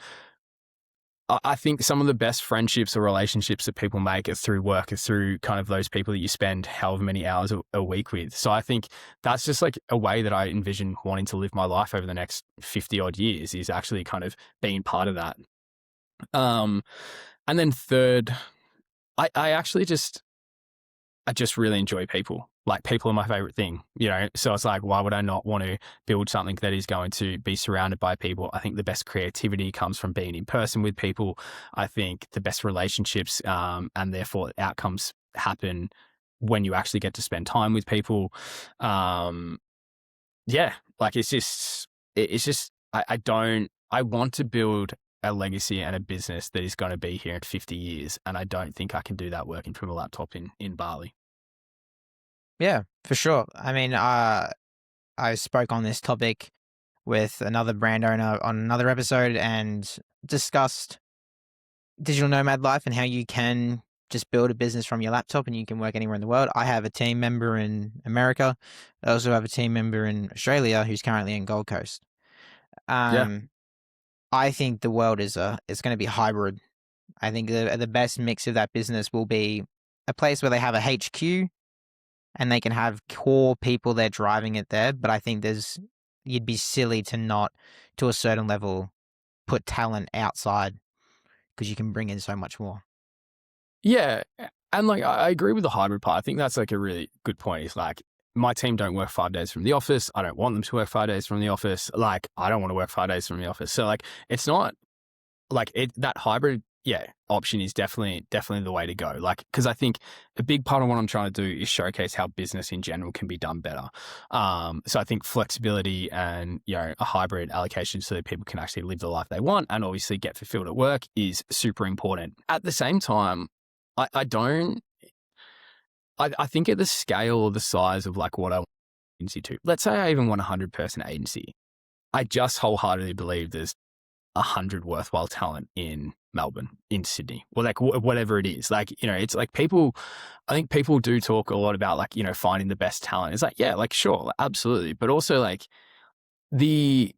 I think some of the best friendships or relationships that people make are through work, are through kind of those people that you spend however many hours a week with. So I think that's just like a way that I envision wanting to live my life over the next 50 odd years, is actually kind of being part of that. And then third, I just really enjoy people. Like, people are my favorite thing, So it's like, why would I not want to build something that is going to be surrounded by people? I think the best creativity comes from being in person with people. I think the best relationships, and therefore outcomes, happen when you actually get to spend time with people. Like, it's just I want to build a legacy and a business that is going to be here in 50 years. And I don't think I can do that working from a laptop in Bali. Yeah, for sure. I mean, I spoke on this topic with another brand owner on another episode and discussed digital nomad life and how you can just build a business from your laptop and you can work anywhere in the world. I have a team member in America. I also have a team member in Australia who's currently in Gold Coast. Yeah. I think the world is it's going to be hybrid. I think the best mix of that business will be a place where they have a HQ and they can have core people there driving it there. But I think you'd be silly to not, to a certain level, put talent outside because you can bring in so much more. Yeah. And like, I agree with the hybrid part. I think that's like a really good point. It's like, my team don't work 5 days from the office. I don't want them to work 5 days from the office. Like, I don't want to work 5 days from the office. So like, it's not like that hybrid, option is definitely the way to go. Like, because I think a big part of what I'm trying to do is showcase how business in general can be done better. So I think flexibility and, a hybrid allocation so that people can actually live the life they want and obviously get fulfilled at work is super important. At the same time, I think at the scale or the size of like what I want agency to, let's say I even want a 100-person agency. I just wholeheartedly believe there's 100 worthwhile talent in Melbourne, in Sydney, or like whatever it is. Like, it's like I think people do talk a lot about like, finding the best talent. It's like, yeah, like sure, absolutely. But also like the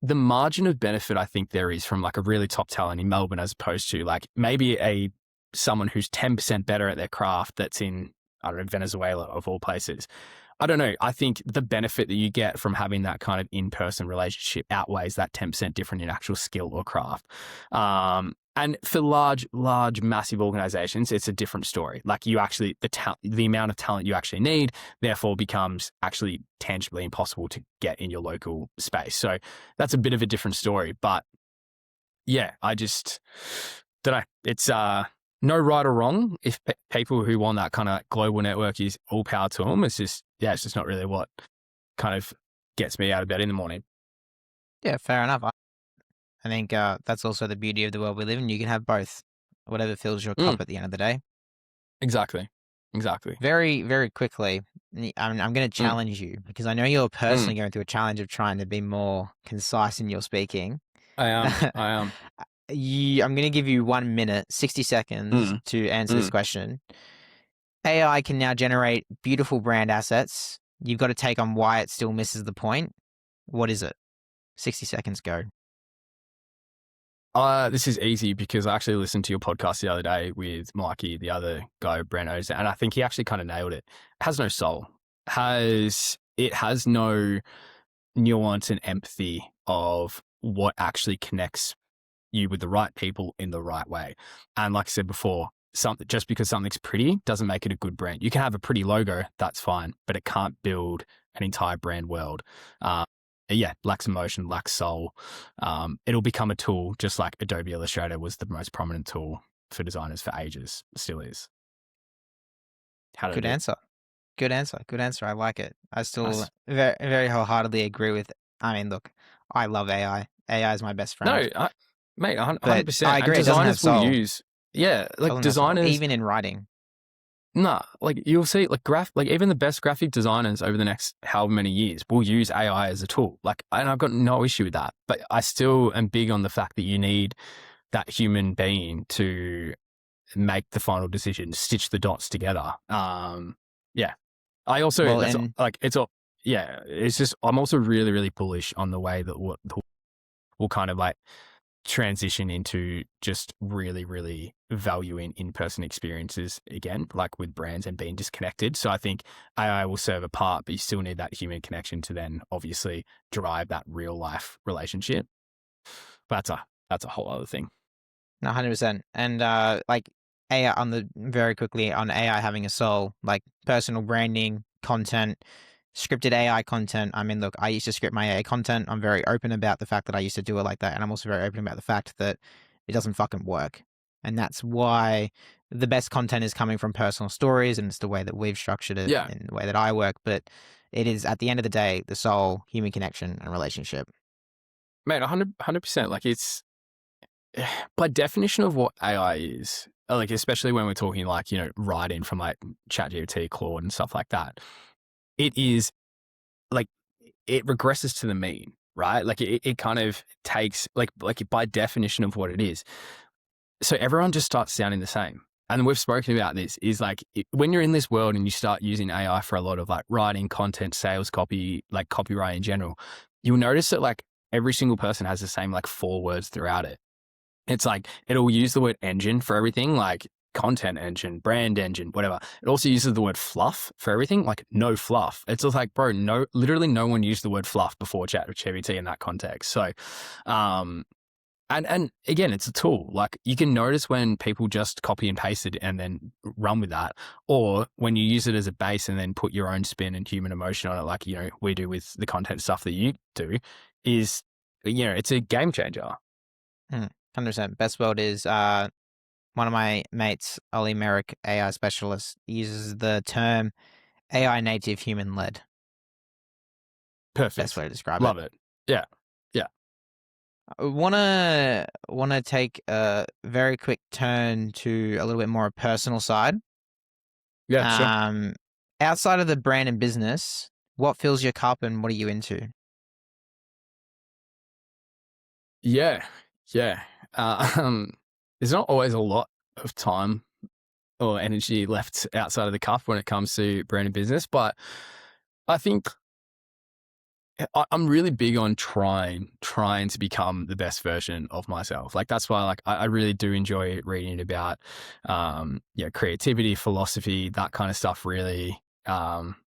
margin of benefit I think there is from like a really top talent in Melbourne as opposed to like maybe someone who's 10% better at their craft that's in, I don't know, Venezuela of all places. I don't know. I think the benefit that you get from having that kind of in-person relationship outweighs that 10% different in actual skill or craft. And for large, massive organizations, it's a different story. Like you actually, the amount of talent you actually need, therefore becomes actually tangibly impossible to get in your local space. So that's a bit of a different story. But yeah, I just don't know. It's no right or wrong. If people who want that kind of global network is all power to them, it's just not really what kind of gets me out of bed in the morning. Yeah, fair enough. I think that's also the beauty of the world we live in. You can have both, whatever fills your Mm, cup at the end of the day. exactly. Very, very quickly, I'm going to Mm, challenge you because I know you're mm. personally going through a challenge of trying to be more concise in your speaking. I am. I am. I'm going to give you 1 minute, 60 seconds Mm, to answer this mm. question. AI can now generate beautiful brand assets. You've got to take on why it still misses the point. What is it? 60 seconds, go. This is easy because I actually listened to your podcast the other day with Mikey, the other guy, Brent Oz, and I think he actually kind of nailed it. It has no soul. It has no nuance and empathy of what actually connects you with the right people in the right way. And like I said before, just because something's pretty doesn't make it a good brand. You can have a pretty logo, that's fine, but it can't build an entire brand world. Lacks emotion, lacks soul. It'll become a tool, just like Adobe Illustrator was the most prominent tool for designers for ages, still is. How did I Good do? answer. Good answer. Good answer. I like it. I still Nice. very, very wholeheartedly agree with. I mean, look, I love AI. AI is my best friend, No, mate, but I 100%. And agree. It doesn't have designers will soul. use, like Doesn't have soul, designers. even in writing. Nah, like you'll see, like even the best graphic designers over the next however many years will use AI as a tool. Like, and I've got no issue with that, but I still am big on the fact that you need that human being to make the final decision, stitch the dots together. Yeah. I also Well, that's and like it's all yeah. It's just I'm also really really bullish on the way that what will kind of like transition into just really, really valuing in-person experiences again, like with brands and being disconnected. So I think AI will serve a part, but you still need that human connection to then obviously drive that real life relationship. But that's a whole other thing. 100%. And like AI very quickly on AI having a soul, like personal branding, content, scripted AI content. I mean, look, I used to script my AI content. I'm very open about the fact that I used to do it like that. And I'm also very open about the fact that it doesn't fucking work. And that's why the best content is coming from personal stories. And it's the way that we've structured it Yeah, and the way that I work. But it is, at the end of the day, the soul, human connection, and relationship. mate, 100%. Like it's by definition of what AI is, like especially when we're talking like, writing from like ChatGPT, Claude and stuff like that, it is like it regresses to the mean, right? Like it kind of takes like by definition of what it is. So everyone just starts sounding the same. and we've spoken about this, is like when you're in this world and you start using AI for a lot of like writing content, sales copy, like copyright in general, you'll notice that like every single person has the same like 4 words throughout it. It's like it'll use the word engine for everything, like content engine, brand engine, whatever. It also uses the word fluff for everything, like no fluff. It's just like, bro, no, literally no one used the word fluff before ChatGPT in that context. So, um, and again, it's a tool. Like you can notice when people just copy and paste it and then run with that, or when you use it as a base and then put your own spin and human emotion on it, like we do with the content stuff that you do, is it's a game changer. 100%. Best world is one of my mates, Ollie Merrick, AI specialist, uses the term AI native human led. Best Perfect. way to describe Love it. Yeah. Yeah. I wanna take a very quick turn to a little bit more personal side. Yeah, sure. Outside of the brand and business, what fills your cup and what are you into? Yeah. Yeah. There's not always a lot of time or energy left outside of the cup when it comes to brand and business, but I think I'm really big on trying to become the best version of myself. Like that's why, like, I really do enjoy reading about, creativity, philosophy, that kind of stuff. Really,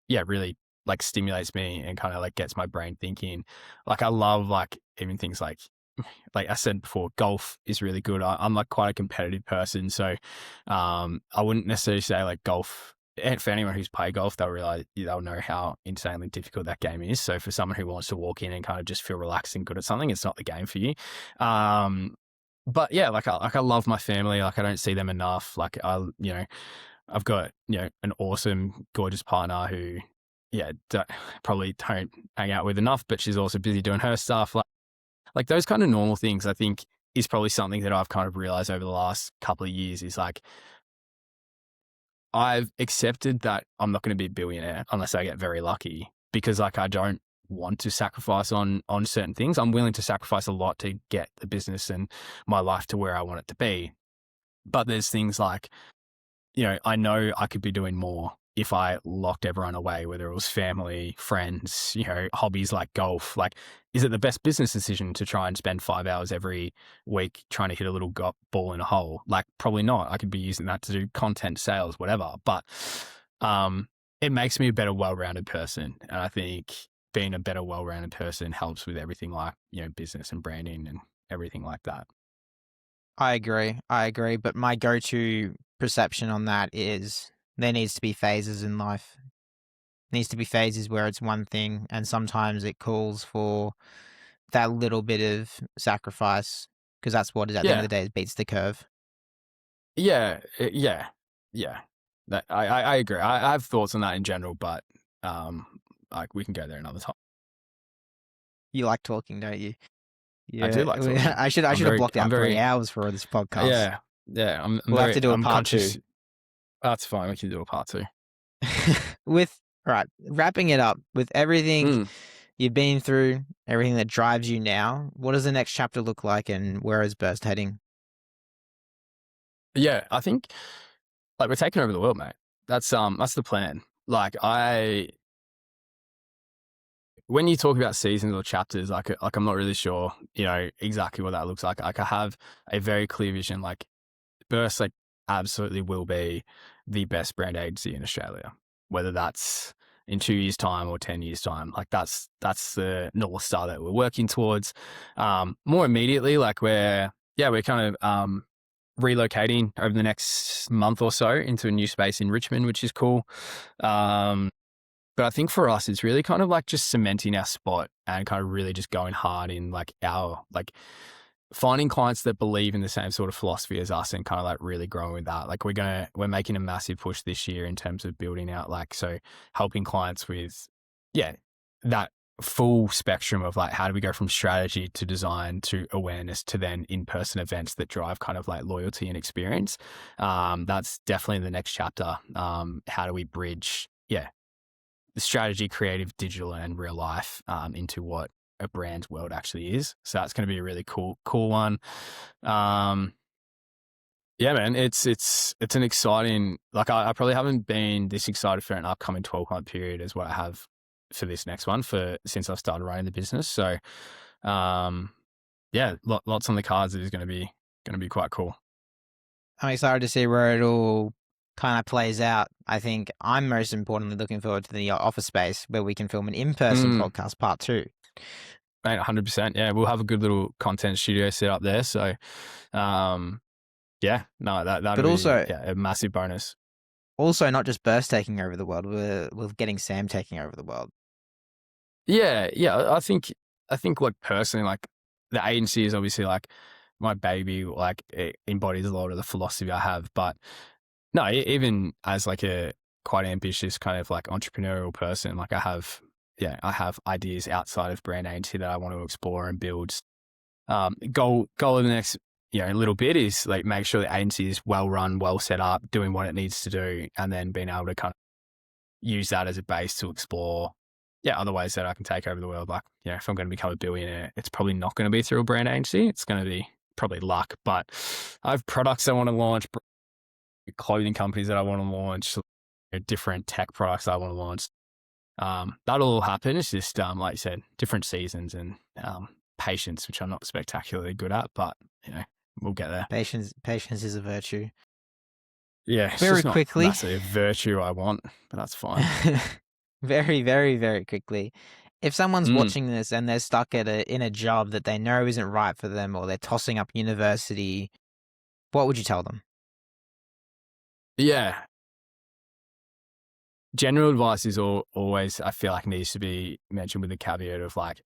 really like stimulates me and kind of like gets my brain thinking. Like I love like even things like I said before, golf is really good. I'm like quite a competitive person, so I wouldn't necessarily say like golf. And for anyone who's played golf, they'll know how insanely difficult that game is. So for someone who wants to walk in and kind of just feel relaxed and good at something, it's not the game for you. But yeah, like I love my family. Like I don't see them enough. Like I've got an awesome, gorgeous partner who probably don't hang out with enough, but she's also busy doing her stuff. Like those kind of normal things, I think, is probably something that I've kind of realized over the last couple of years is like, I've accepted that I'm not going to be a billionaire unless I get very lucky because like I don't want to sacrifice on certain things. I'm willing to sacrifice a lot to get the business and my life to where I want it to be. But there's things like, I know I could be doing more if I locked everyone away, whether it was family, friends, hobbies like golf. Like, is it the best business decision to try and spend 5 hours every week trying to hit a little ball in a hole? Like, probably not. I could be using that to do content, sales, whatever. But it makes me a better, well-rounded person. And I think being a better, well-rounded person helps with everything like, business and branding and everything like that. I agree, but my go-to perception on that is there needs to be phases in life. Needs to be phases where it's one thing, and sometimes it calls for that little bit of sacrifice because that's what it is at the end of Yeah. the day, it beats the curve. Yeah, yeah. That I agree. I have thoughts on that in general, but like we can go there another time. You like talking, don't you? I do Yeah, like talking. I should have blocked I'm out 3 very hours for this podcast. yeah. We'll have to do a I'm part 2. conscious. That's fine. We can do a part 2. With right, wrapping it up, with everything Mm, you've been through, everything that drives you now, what does the next chapter look like and where is Burst heading? yeah, I think like we're taking over the world, mate. That's the plan. Like when you talk about seasons or chapters, like I'm not really sure, exactly what that looks like. Like I have a very clear vision. Like Burst like absolutely will be the best brand agency in Australia, whether that's in 2 years' time or 10 years' time. Like that's the North Star that we're working towards. More immediately, like we're kind of relocating over the next month or so into a new space in Richmond, which is cool. But I think for us, it's really kind of like just cementing our spot and kind of really just going hard in like finding clients that believe in the same sort of philosophy as us and kind of like really growing with that. Like we're making a massive push this year in terms of building out helping clients with, that full spectrum of like, how do we go from strategy to design to awareness to then in-person events that drive kind of like loyalty and experience. That's definitely the next chapter. How do we bridge, the strategy, creative, digital, and real life into what a brand's world actually is. So that's going to be a really cool one. Yeah, man, it's an exciting, like I probably haven't been this excited for an upcoming 12-month period as what I have for this next one since I've started running the business. So, um, yeah, lots on the cards that is going to be quite cool. I'm excited to see where it all kind of plays out. I think I'm most importantly looking forward to the office space where we can film an in-person Mm, podcast part 2. mate, 100%. Yeah, we'll have a good little content studio set up there. So, um, yeah, no, that'll But be, also, yeah, a massive bonus. not just Burst taking over the world, we're getting Sam taking over the world. Yeah, yeah. I think like personally, like the agency is obviously like my baby. Like it embodies a lot of the philosophy I have. But no, even as like a quite ambitious kind of like entrepreneurial person, like I have ideas outside of brand agency that I want to explore and build. Goal of the next little bit is like make sure the agency is well run, well set up, doing what it needs to do, and then being able to kind of use that as a base to explore, other ways that I can take over the world. Like, if I'm going to become a billionaire, it's probably not going to be through a brand agency. It's going to be probably luck. But I have products I want to launch, clothing companies that I want to launch, different tech products I want to launch. That'll all happen. It's just, like you said, different seasons and patience, which I'm not spectacularly good at, but, we'll get there. Patience is a virtue. Yeah, it's Very just not quickly. necessarily a virtue I want, but that's fine. Very, very, very quickly. If someone's watching this and they're stuck in a job that they know isn't right for them, or they're tossing up university, what would you tell them? Yeah. General advice is always, I feel like, needs to be mentioned with the caveat of like,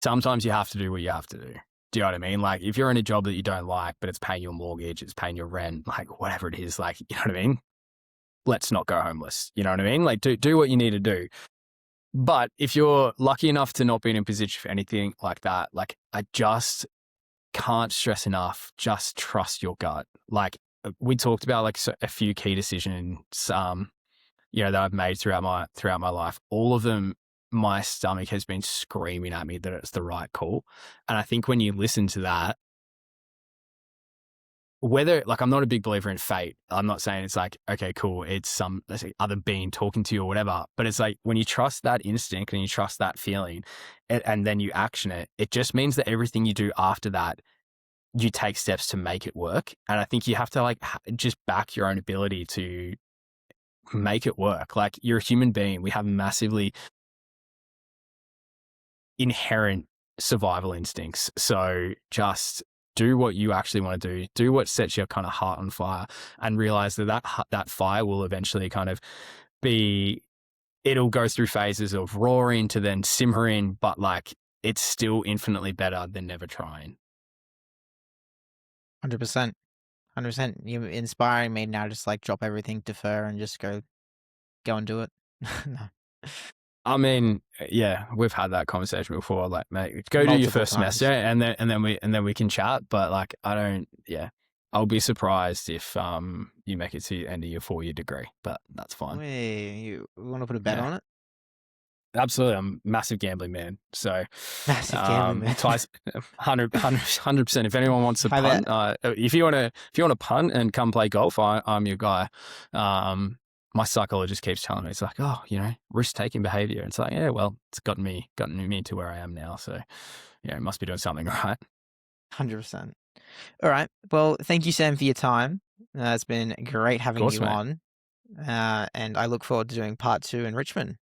sometimes you have to do what you have to do. Do you know what I mean? Like, if you're in a job that you don't like, but it's paying your mortgage, it's paying your rent, like whatever it is, like, you know what I mean? Let's not go homeless. You know what I mean? Like, do what you need to do. But if you're lucky enough to not be in a position for anything like that, like, I just can't stress enough, just trust your gut. Like, we talked about like a few key decisions, that I've made throughout my life. All of them, my stomach has been screaming at me that it's the right call. And I think when you listen to that, whether, like, I'm not a big believer in fate. I'm not saying it's like, okay, cool, it's some, let's say, other being talking to you or whatever. But it's like when you trust that instinct and you trust that feeling, and then you action it, it just means that everything you do after that, you take steps to make it work. And I think you have to like just back your own ability to make it work. Like, you're a human being. We have massively inherent survival instincts. So just do what you actually want to do what sets your kind of heart on fire, and realize that fire will eventually kind of it'll go through phases of roaring to then simmering, but like, it's still infinitely better than never trying. 100%. 100%. You're inspiring me now. Just like drop everything, defer, and just go and do it. No. I mean, yeah, we've had that conversation before. Like, mate, go do your Multiple first times. semester, and then we can chat. But like, I don't. Yeah, I'll be surprised if you make it to the end of your 4-year degree. But that's fine. Wait, you want to put a bet Yeah, on it? absolutely. I'm a massive gambling man. So, Massive gambling, man. twice, 100%. If anyone wants to How punt, if you want to punt and come play golf, I'm your guy. My psychologist keeps telling me, it's like, oh, risk taking behavior. It's like, yeah, well, it's gotten me to where I am now. So, it must be doing something right. 100%. All right. Well, thank you, Sam, for your time. It's been great Of having course, you mate. on. And I look forward to doing part 2 in Richmond.